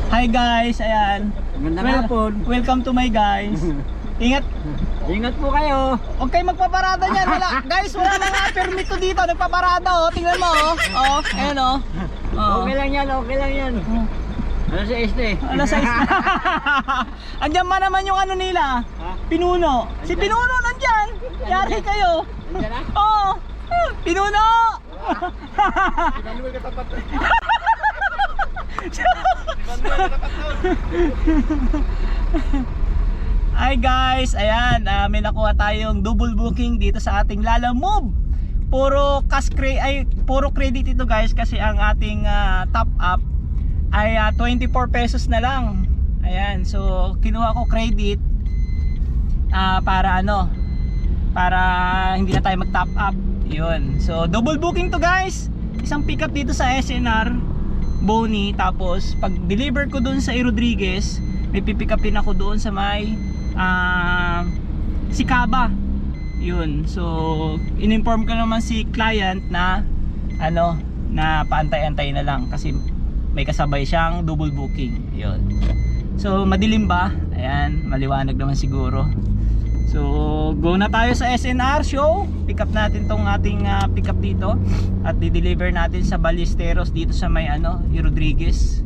Hi guys, ayan. Magandang hapon. Welcome to my guys. Ingat. Ingat po kayo. Huwag kayo magpaparada niyan. Wala, guys, wala na nga permito dito. Nagpaparada oh. Tingnan mo oh. Oh, ayan oh. Oh. Okay lang yan, okay lang yan. Ano sa este? Alas 6 na. Andiyan man naman yung ano nila. Ha? Pinuno. Si Pinuno nandyan. Yari kayo. Nandiyan na? Oo. Pinuno. Manuel katapat. Hi guys, ayan, may nakuha tayong double booking dito sa ating Lalamove. Puro credit ito guys kasi ang ating top up ay 24 pesos na lang. Ayan, so kinuha ko credit para para hindi na tayo mag top up. Yun. So double booking to guys. Isang pick up dito sa SNR Boni, tapos pag deliver ko doon sa Rodriguez, may pipick upin ako doon sa may Sikaba. Yun. So in-inform ko naman si client na na paantay-antay na lang kasi may kasabay siyang double booking. Yun. So madilim ba? Ayan, maliwanag naman siguro. So go na tayo sa SNR show. Pick up natin tong ating pick up dito at di-deliver natin sa Ballesteros dito sa may Rodriguez.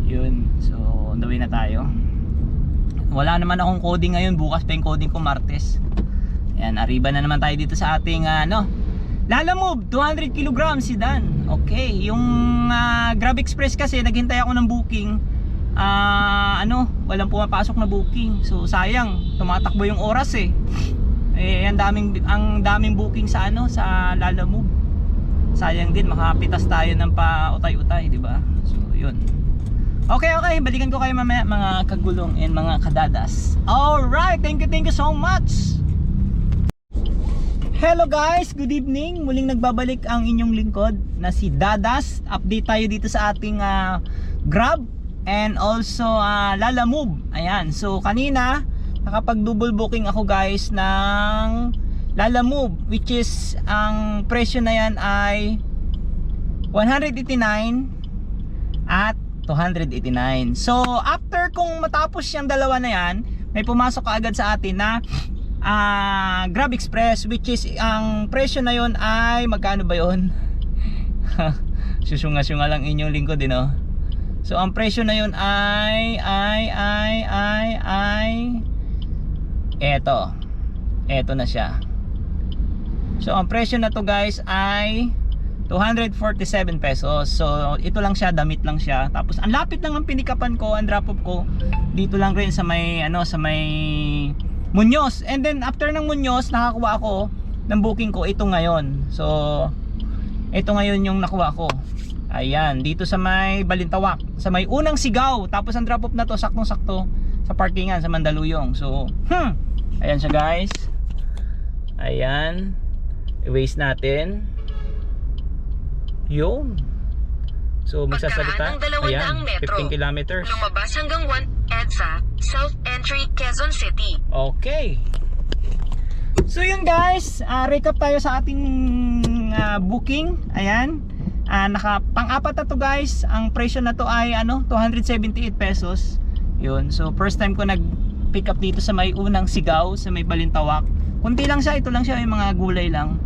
Yun. So on the way na tayo. Wala naman akong coding ngayon, bukas pa yung coding ko Martes. Ayan, arriba na naman tayo dito sa ating Lalamove 200 kg sedan. Okay, yung Grab Express kasi naghintay ako ng booking. Walang pumapasok na booking. So sayang, tumatakbo yung oras eh. Ang daming booking sa sa Lalamove. Sayang din, makapitas tayo ng pa-utay-utay, di ba? So yun. Okay, balikan ko kayo mamaya mga kagulong and mga kadadas. Alright, thank you so much. Hello guys, good evening. Muling nagbabalik ang inyong lingkod na si Dadas. Update tayo dito sa ating Grab and also Lalamove. Ayan, so kanina nakapag double booking ako guys ng Lalamove, which is ang presyo na yan ay 189 at 289. So after kung matapos yung dalawa na yan, may pumasok kaagad sa atin na Grab Express, which is ang presyo na yon ay magkano ba yon? Susunga-sunga lang inyong lingkod din oh. So ang presyo na yon ay eto na siya. So ang presyo na to guys ay 247 pesos. So ito lang siya, damit lang siya. Tapos ang lapit lang ng pinikapan ko, ang drop off ko dito lang rin sa may sa may Muñoz. And then after ng Muñoz, nakakuha ako ng booking ko ito ngayon. So ito ngayon yung nakuha ko. Ayan, dito sa may Balintawak, sa may unang Sigaw. Tapos ang drop off na to saktong-sakto sa parkingan sa Mandaluyong. So ayan siya guys. Ayan, i-waste natin. Yun. So magsasalita. Ayan, 15 kilometers. Lumabas hanggang 1 EDSA, South Entry, Quezon City. Okay. So yun guys, recap tayo sa ating booking. Ayan, pang-apat na to guys. Ang presyo na to ay 278 pesos. Yun, so first time ko nag-pick up dito sa may unang Sigaw, sa may Balintawak. Kunti lang siya, ito lang siya, yung mga gulay lang.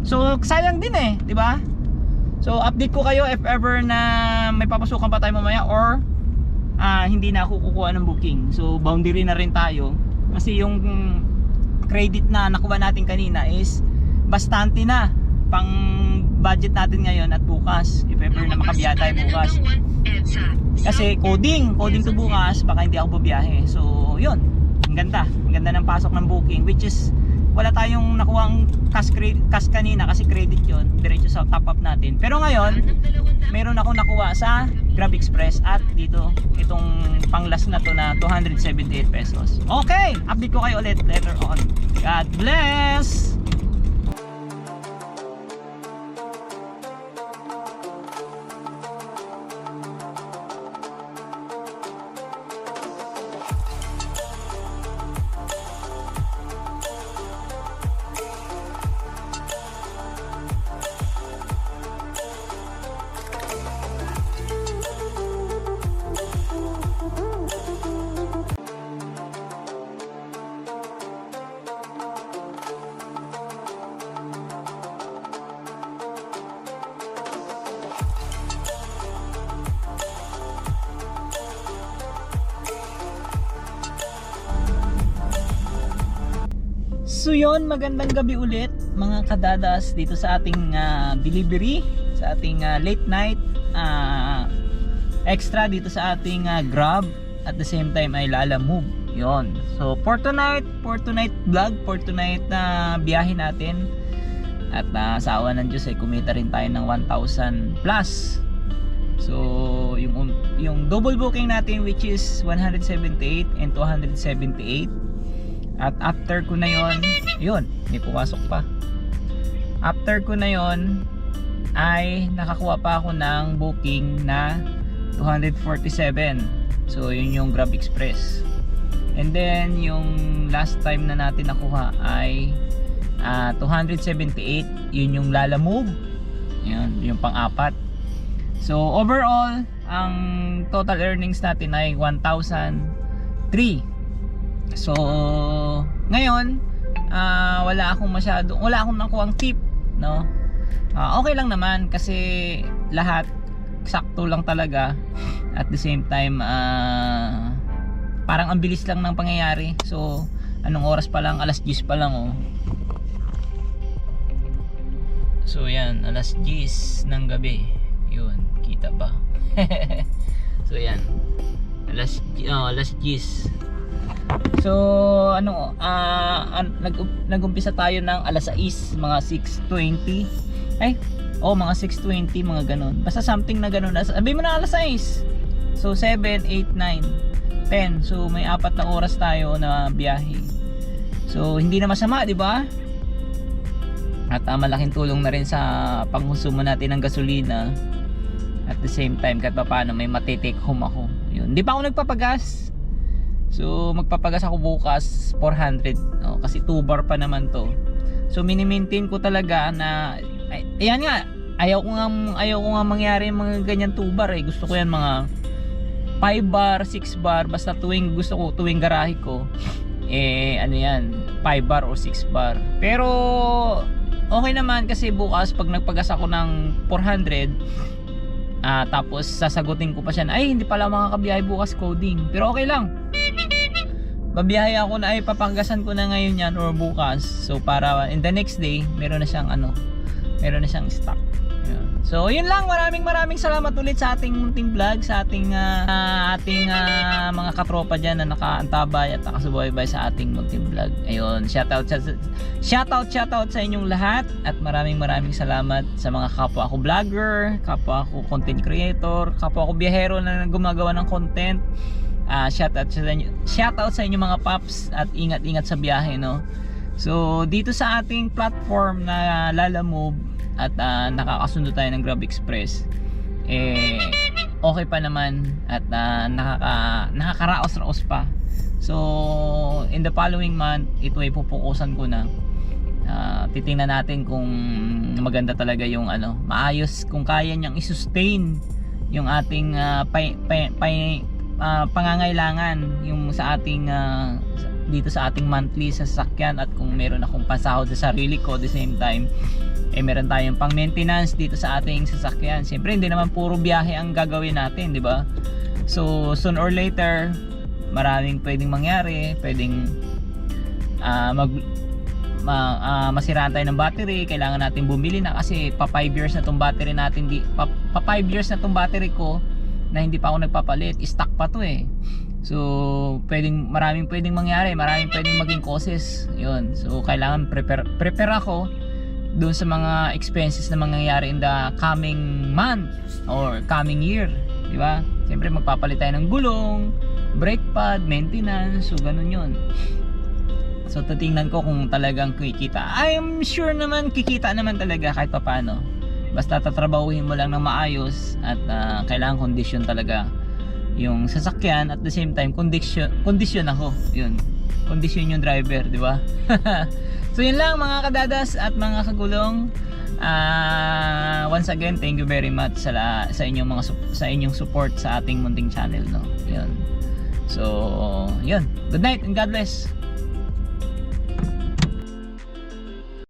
So sayang din eh, di ba? So update ko kayo if ever na may papasukan pa tayo mamaya or hindi na ako kukuha ng booking. So boundary na rin tayo kasi yung credit na nakuha natin kanina is bastante na pang budget natin ngayon at bukas if ever na makabiyahe tayo bukas. Kasi coding to bukas, baka hindi ako bubiyahe. So yun, ang ganda ng pasok ng booking, which is wala tayong nakuhang cash kanina kasi credit yon, diretso sa top up natin. Pero ngayon meron ako nakuha sa Grab Express at dito itong pang last na to na 278 pesos. Okay, update ko kayo ulit later on. God bless. So yun, magandang gabi ulit mga kadadas dito sa ating delivery, sa ating late night extra dito sa ating Grab, at the same time ay Lalamove. Yun. So for tonight vlog, for tonight biyahe natin. At sa awa ng Diyos ay kumita rin tayo ng 1,000 plus. So yung double booking natin, which is 178 and 278. At after ko na yun, may pumasok pa. After ko na yun ay nakakuha pa ako ng booking na 247. So yun yung Grab Express. And then yung last time na natin nakuha ay 278. Yun yung Lalamove. Yun yung pang-apat. So overall, ang total earnings natin ay 1,003. So ngayon, wala akong nakuhang tip, no? Okay lang naman kasi lahat sakto lang talaga. At the same time, parang ang bilis lang ng pangyayari. So anong oras pa lang? Alas 10 pa lang, oh. So yan, alas 10 ng gabi. Yun, kita ba? So yan, alas 10. So nag-umpisa tayo ng alas 6, mga 6:20. Mga 6:20, mga ganun. Basta something na ganun. Sabi mo na alas 6. So 7, 8, 9, 10. So may 4 na oras tayo na biyahe. So hindi na masama, di ba? At malaking tulong na rin sa pangkonsumo natin ng gasolina. At the same time, kahit paano may matitake home ako. Yun. Hindi pa ako nagpapagas. So magpapagas ako bukas 400, no? Kasi 2 bar pa naman to. So mini-maintain ko talaga na ayan nga, ayaw ko nga mangyari mga ganyan 2 bar eh. Gusto ko yan mga 5 bar, 6 bar, basta tuwing garahe ko ano yan, 5 bar or 6 bar. Pero okay naman kasi bukas pag nagpagas ako ng 400, tapos sasagutin ko pa siya na ay hindi pala makakabiyahe bukas, coding. Pero okay lang, babiyahe ako na, ay papagasan ko na ngayon yan or bukas. So para in the next day meron na siyang stock. Yun. So yun lang, maraming salamat ulit sa ating munting vlog, sa ating mga katropa dyan na nakaantabay at nakasubaybay sa ating munting vlog. Ayun, shoutout sa inyong lahat. At maraming salamat sa mga kapwa ko vlogger, kapwa ko content creator, kapwa ko biyahero na gumagawa ng content. Shoutout sa inyo mga paps, at ingat sa biyahe, no? So dito sa ating platform na Lalamove, at nakakasundo tayo ng Grab Express, okay pa naman, at nakakaraos-raos pa. So in the following month, ito ay pupukusan ko na. Titingnan natin kung maganda talaga yung maayos, kung kaya niyang i-sustain yung ating pangangailangan yung sa ating dito sa ating monthly sa sasakyan, at kung meron akong pasahod sa sarili ko, at the same time meron tayong pang maintenance dito sa ating sasakyan. Siyempre hindi naman puro biyahe ang gagawin natin, di ba? So soon or later maraming pwedeng mangyari. Pwedeng masiraan tayo ng battery, kailangan natin bumili na kasi pa 5 years na tong battery natin, pa 5 years na tong battery ko na hindi pa ako nagpapalit, stock pa to eh. So maraming pwedeng mangyari, maraming pwedeng maging causes. Yun. So kailangan prepare ako doon sa mga expenses na mangyayari in the coming month or coming year, di ba? Siyempre magpapalit tayo ng gulong, brake pad, maintenance, so ganun yun. So titingnan ko kung talagang kikita. I am sure naman kikita naman talaga kahit pa paano. Basta tatrabahuhin mo lang ng maayos, at kailangan kondisyon talaga yung sasakyan, at the same time kondisyon ako. Yun. Kondisyon yung driver, di ba? So yun lang mga kadadas at mga kagulong. Once again, thank you very much sa inyong support sa ating munting channel, no. Yun. So, yun. Good night and God bless.